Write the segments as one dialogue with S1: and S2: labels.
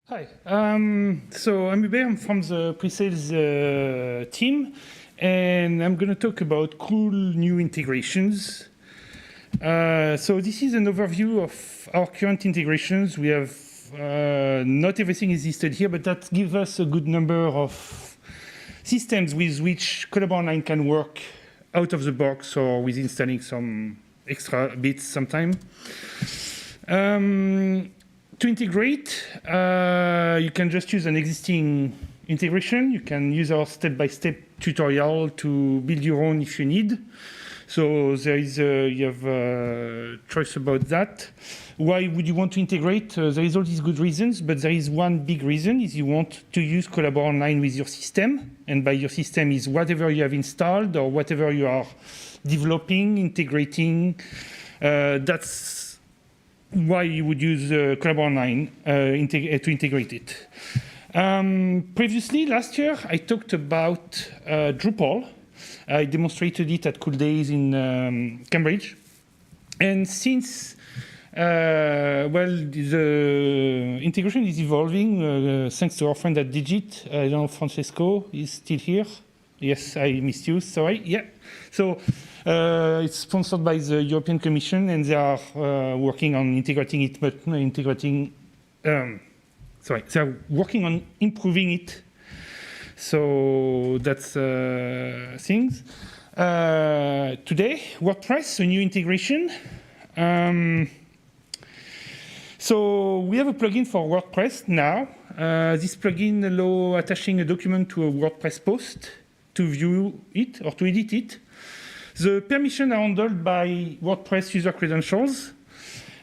S1: Hi, so I'm Hubert, I'm from the pre-sales team, and I'm going to talk about cool new integrations. So this is an overview of our current integrations. We have, not everything is listed here, but that gives us a good number of systems with which Collab Online can work out of the box or with installing some extra bits sometime. To integrate, you can just use an existing integration. You can use our step-by-step tutorial to build your own if you need. So there is you have a choice about that. Why would you want to integrate? There is all these good reasons, but there is one big reason: is you want to use Collab Online with your system, and by your system is whatever you have installed or whatever you are developing, integrating. That's why you would use Collab Online to integrate it. Previously, last year, I talked about Drupal. I demonstrated it at Cool Days in Cambridge. And since, the integration is evolving, thanks to our friend at Digit. I don't know if Francesco is still here. Yes, I missed you, sorry. Yeah. So it's sponsored by the European Commission, and they are working on integrating it, but they are working on improving it. So that's things. Today, WordPress, a new integration. So we have a plugin for WordPress now. This plugin allows attaching a document to a WordPress post to view it or to edit it. The permissions are handled by WordPress user credentials.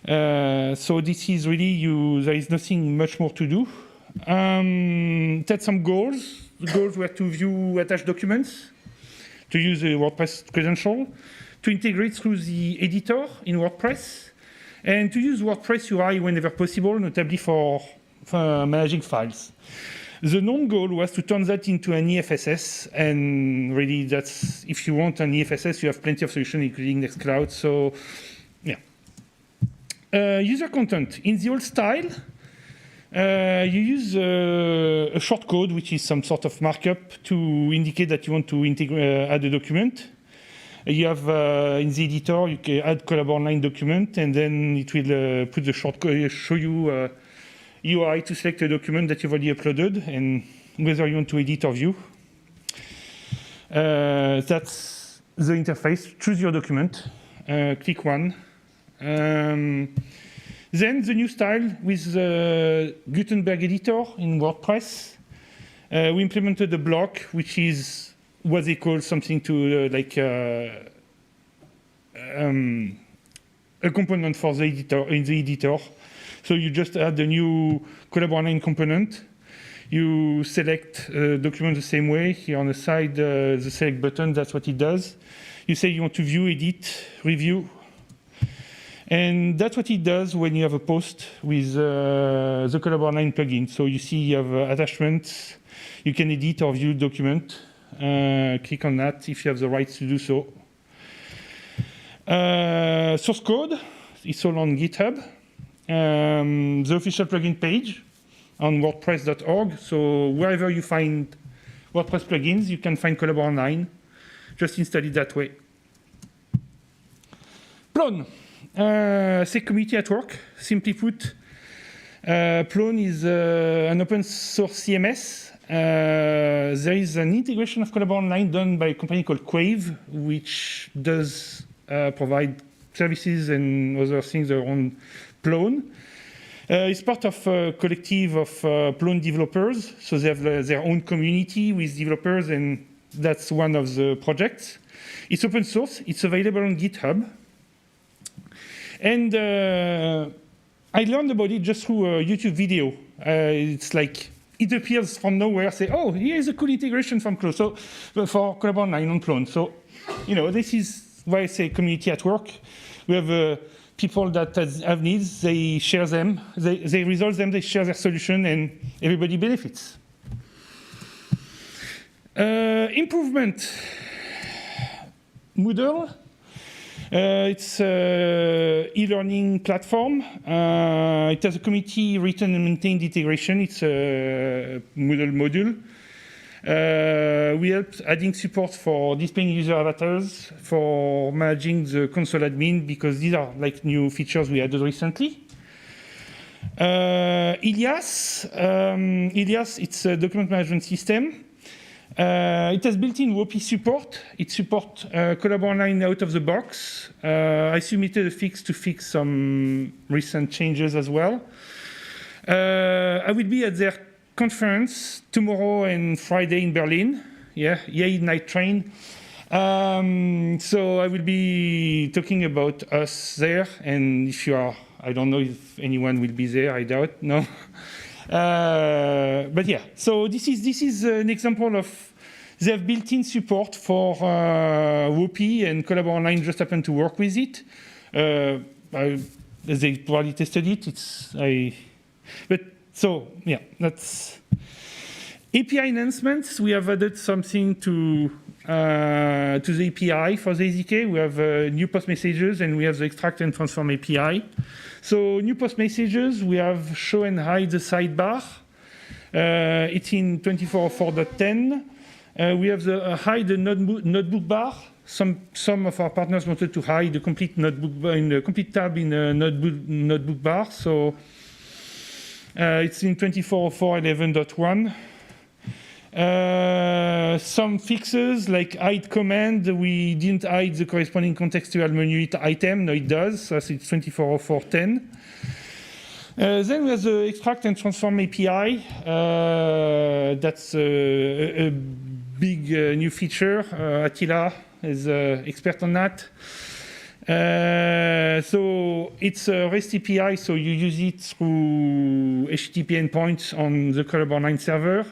S1: So this is really, there is nothing much more to do. It had some goals. The goals were to view attached documents, to use a WordPress credential, to integrate through the editor in WordPress, and to use WordPress UI whenever possible, notably for managing files. The non-goal was to turn that into an EFSS, and really that's, if you want an EFSS, you have plenty of solutions, including Nextcloud, so yeah. User content. In the old style, you use a short code, which is some sort of markup to indicate that you want to add a document. You have, in the editor, you can add Collab Online document, and then it will put the short code, show you UI to select a document that you've already uploaded and whether you want to edit or view. That's the interface. Choose your document. Click one. Then the new style with the Gutenberg editor in WordPress. We implemented a block, which is what they call something to like a component for the editor in the editor. So you just add the new Collab Online component. You select a document the same way. Here on the side, the select button, that's what it does. You say you want to view, edit, review. And that's what it does when you have a post with the Collab Online plugin. So you see you have attachments. You can edit or view document. Click on that if you have the rights to do so. Source code, it's all on GitHub. The official plugin page on WordPress.org. So wherever you find WordPress plugins, you can find Collab Online. Just install it that way. Plone, say community at work. Simply put, Plone is an open source CMS. There is an integration of Collab Online done by a company called Quave, which does provide services and other things around Plone. It's part of a collective of Plone developers, so they have their own community with developers, and that's one of the projects. It's open source. It's available on GitHub. And I learned about it just through a YouTube video. It's like, it appears from nowhere, say, oh, here's a cool integration from Plone, so for Collab Online on Plone. So, this is why I say community at work. We have people that have needs, they share them, they resolve them, they share their solution, and everybody benefits. Improvement. Moodle. It's an e-learning platform. It has a committee written and maintained integration. It's a Moodle module. We helped adding support for displaying user avatars, for managing the console admin, because these are like new features we added recently. Ilias, it's a document management system. It has built-in WOP support. It supports Collab Online out of the box. I submitted a fix to fix some recent changes as well. I will be at their conference tomorrow and Friday in Berlin. Yeah, yay, night train. So I will be talking about us there. And if you are, I don't know if anyone will be there, I doubt, no. But yeah, so this is an example of they have built-in support for WOP, and Collab Online just happened to work with it. They probably tested it. But so yeah, that's API enhancements. We have added something to the API for the SDK. We have new post messages, and we have the extract and transform API. So new post messages, we have show and hide the sidebar. It's in 24.04.10. We have the hide the notebook bar. Some of our partners wanted to hide the complete notebook in the complete tab in the notebook bar. So it's in 24.04.11.1. Some fixes like hide command, we didn't hide the corresponding contextual menu item. No, it does. So it's 24.04.10. Then we have the extract and transform API. That's a big new feature. Attila is expert on that. So it's a REST API, so you use it through HTTP endpoints on the Collab Online server.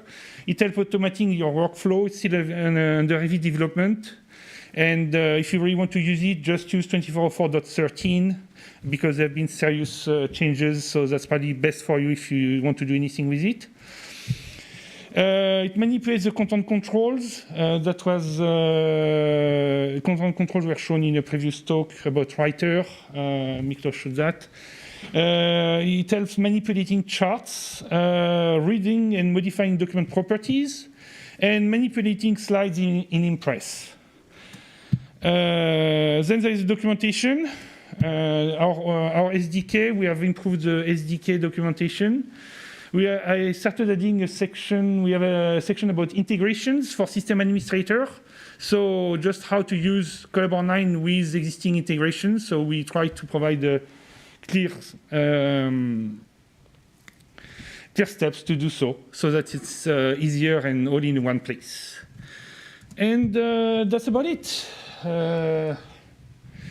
S1: It helps automating your workflow. It's still under heavy development. And if you really want to use it, just use 24.04.13 because there have been serious changes, so that's probably best for you if you want to do anything with it. It manipulates the content controls. Content controls were shown in a previous talk about Writer. Miklos showed that. It helps manipulating charts, reading and modifying document properties, and manipulating slides in Impress. Then there is documentation. Our SDK, we have improved the SDK documentation. I started adding a section. We have a section about integrations for system administrator. So just how to use Collab Online with existing integrations. So we try to provide a clear steps to do so that it's easier and all in one place. And that's about it.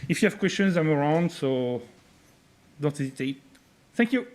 S1: If you have questions, I'm around, so don't hesitate. Thank you.